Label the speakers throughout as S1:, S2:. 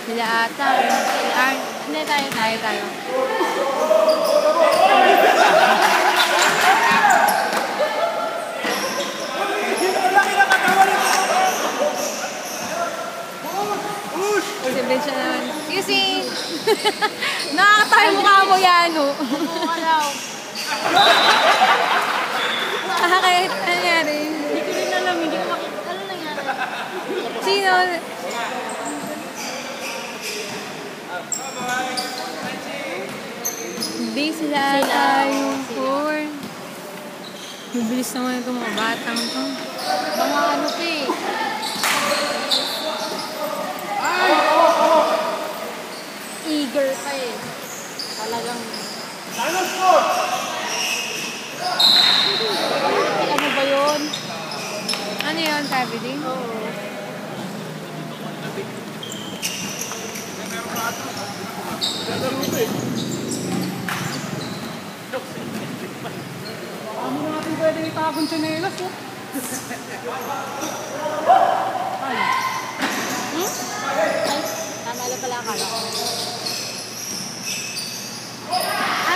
S1: Sila ata.
S2: Hindi, tayo.
S1: Si Bench naman. Excuse me. Nakakatayo mukha mo yan, no? Kahit, ano nangyari?
S2: Hindi ko rin alam, hindi ko makikita. Ano nangyari?
S1: Sino? Hindi sila tayo. Bibilis naman itong mga batang to.
S2: Mga ano pa eh. Eager pa eh. Talagang... Alam mo ba yun?
S1: Ano yun, Tabidi?
S2: Oo.
S3: Ano natin pwede itagong tsinelas, oh?
S2: Ay, tama lang pala akala ko.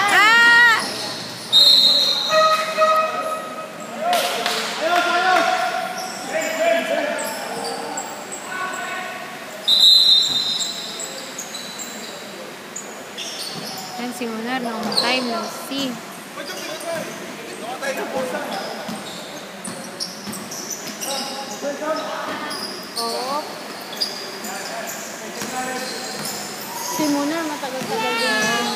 S1: Ah! Yan si Munar, long time no see.
S2: Oo. Si Munar, matagal-tagal din.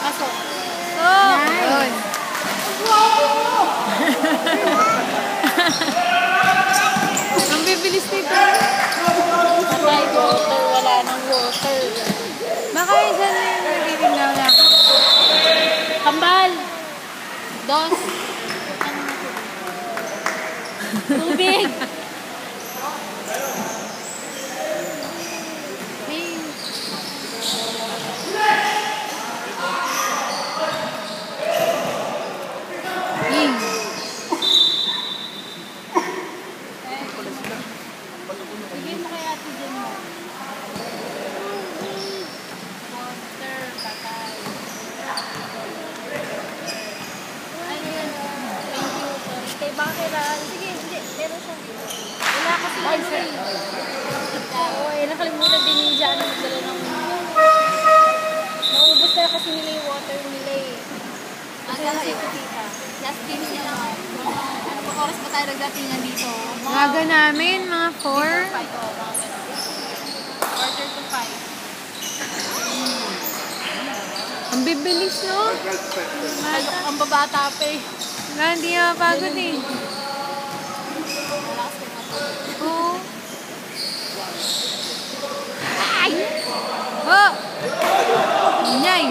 S2: Pasok.
S1: Oh!
S2: Nice.
S1: Yun. Ang bibilis nito.
S2: Patay water, wala nang water.
S1: Baka dyan na yung nagtitindaw na.
S2: Kambal! Dos! Tubig! Hey.
S1: Ying.
S2: Bigay mo kay Ate Jen mo. Water, patay. Ano yan? Thank you. Kay Bakira. Sige, hindi. Meron siya. Wala kasi ano eh. Oo, nakalimutan din ni Jana magdala ng... Naubos na kasi nila yung water nila eh. Kasi si Tita. Last game sila nga. Ano ba oras ba tayo nagdatingan dito?
S1: Maga namin, mga 4.
S2: Quarter to 5.
S1: Ang bibilis, no?
S2: Ang babata pa eh.
S1: Wala, hindi na mapagod eh.
S2: Malakas ko matulog.
S1: Oo. Ay! Oh! Inyay!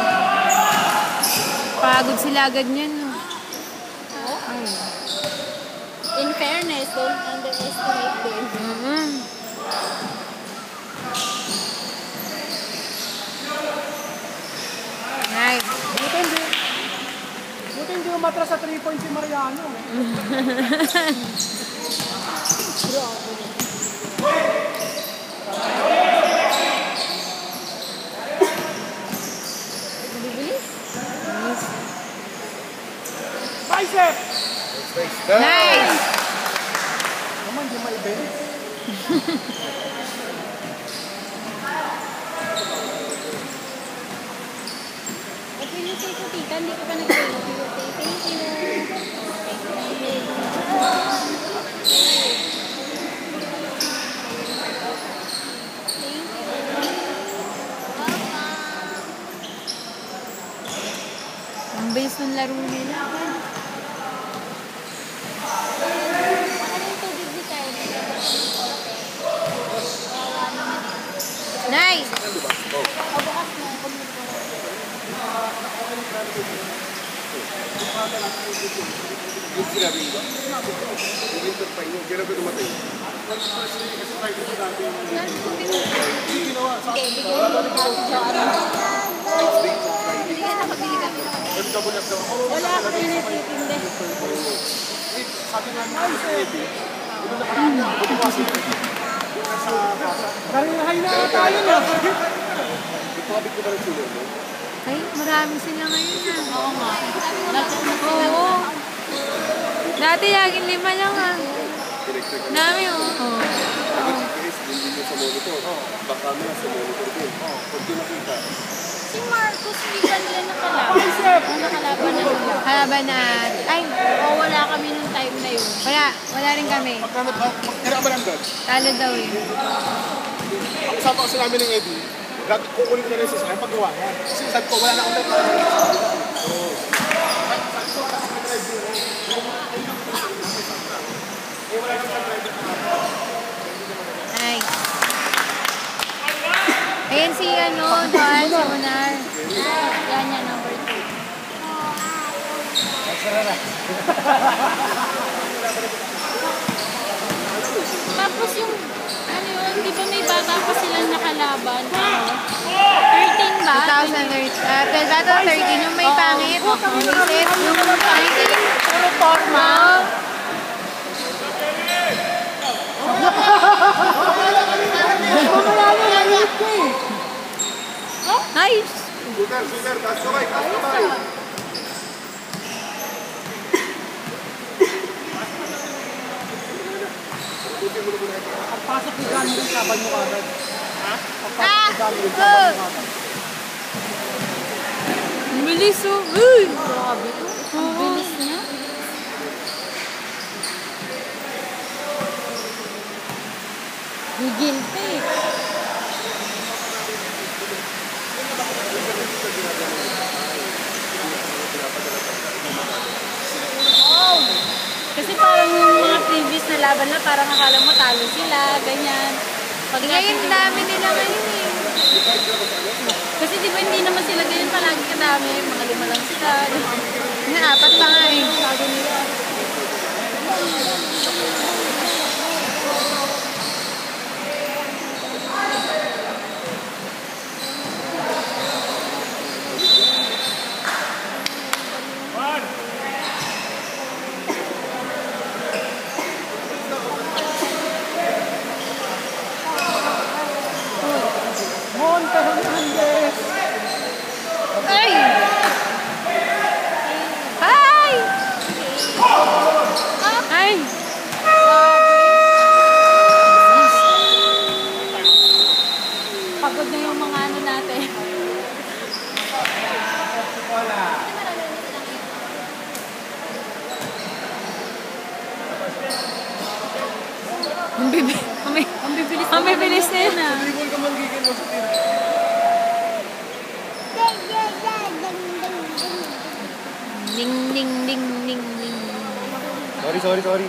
S1: Pagod sila agad niyan, no? Ay.
S2: In fairness, don't underestimate them.
S1: Nice.
S3: Buti hindi umatras sa 3 points si Mariano.
S2: Bibilis?
S3: Bicep!
S1: Nice!
S3: Naman, di maibilis.
S2: At when you say ko, Tita, hindi ko pa nag-thank you. Thank you.
S1: Ang bilis ng laro nila.
S2: Ano yung tubig ni Kyle?
S1: Nice!
S2: Pabukas mo.
S4: Yung sinabi ba? Yung winter pa yun, kailan ko dumatay?
S2: Sige, bigyan mo ng kasi dyan. Hindi ka nakabili kami. Wala kasi nagtitindi.
S4: Sabi nga namin sa Ebi,
S3: Narihay na tayo na.
S4: Ipabit ko ba ng sulo mo?
S1: Ay, marami sila ngayon na.
S2: Oo nga.
S1: Oo. Dati laging 5 lang ah.
S4: Electric.
S1: Dami oh. Oo.
S4: Guys, hindi nyo sa monitor. Baka mo sa monitor din. Pag di nakita.
S2: Si Marcos, hindi ba nila nakalaban? O nakalaban na nila?
S1: Halaban na. Ay,
S2: O wala kami nung time na yun.
S1: wala rin kami.
S4: Magkano ba? Magkano ba lang doon?
S1: Talo daw eh.
S4: Ang usapan kasi namin ng Eddie, dati kukunin ko na rin sa sasakyan paggawa niya. Kasi sabi ko, wala na akong tayo.
S1: Ay. Ayan si ano, Joel, si Munar.
S2: Yan yan, number 2. Tapos yung, ano yun, di ba may bata pa silang nakalaban? 13 ba?
S1: 2013. 12 to 13. Yung may pangit. Umisit. Yung 19.
S2: Puro forma.
S1: Nice.
S4: Super, super, taas kamay, taas kamay.
S3: Pagpasok ni Gano rin, saban mo agad.
S1: Ah!
S3: Gano rin, saban mo agad.
S1: Bilis oh. Uy!
S2: Grabe to. Ang bilis niya. Gigil pa eh. Kasi parang yung mga previous na laban na parang akala mo talo sila, ganyan. Pag
S1: Ngayon dami nila ngayon eh.
S2: Kasi di ba hindi naman sila ganyan palagi kadami, mga 5 lang sila.
S1: Nga, 4 pa nga eh.
S2: Sabi nila.
S3: Monte Hernandez.
S1: Ay! Hi! Ay!
S2: Pagod na yung mga ano natin.
S1: Ang bibilis na yun ah.
S4: Hindi ko ka manggigil mo sa tira.
S1: Ding, ding, ding, ding, ding.
S4: Sorry.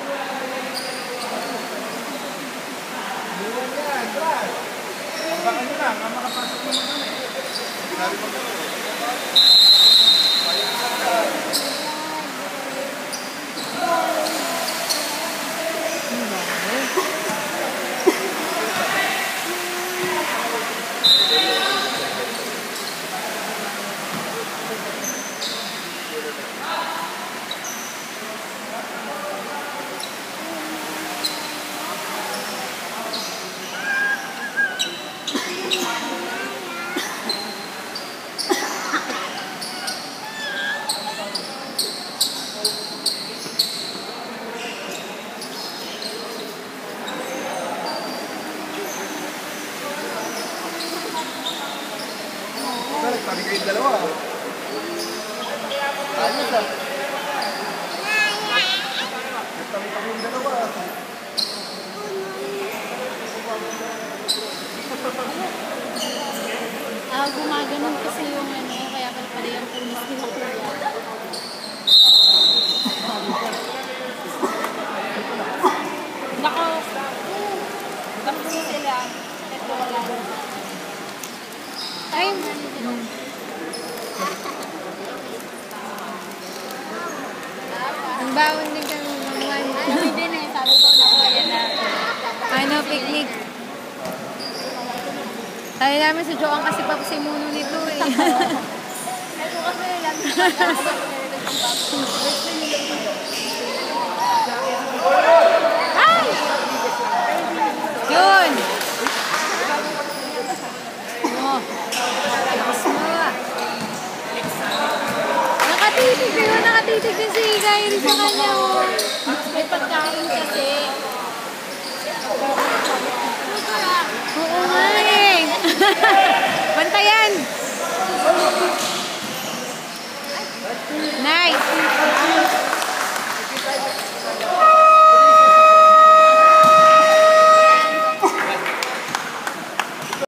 S4: Nagtabi kayong dalawa. Ayos ah. Nagtabi kayong dalawa.
S2: Gumaganon kasi yung ano, kaya pala yung pulis nila kuya. Nako. Tapos sila. Ito wala.
S1: Ay! Ang bawon din kami mga
S2: Kami din eh, sabi ko na kaya na.
S1: ano, picnic. Sabi namin si Joang kasi papusimuno nito eh.
S2: Ito kasi lagi
S1: Ay! Irish sa kanya,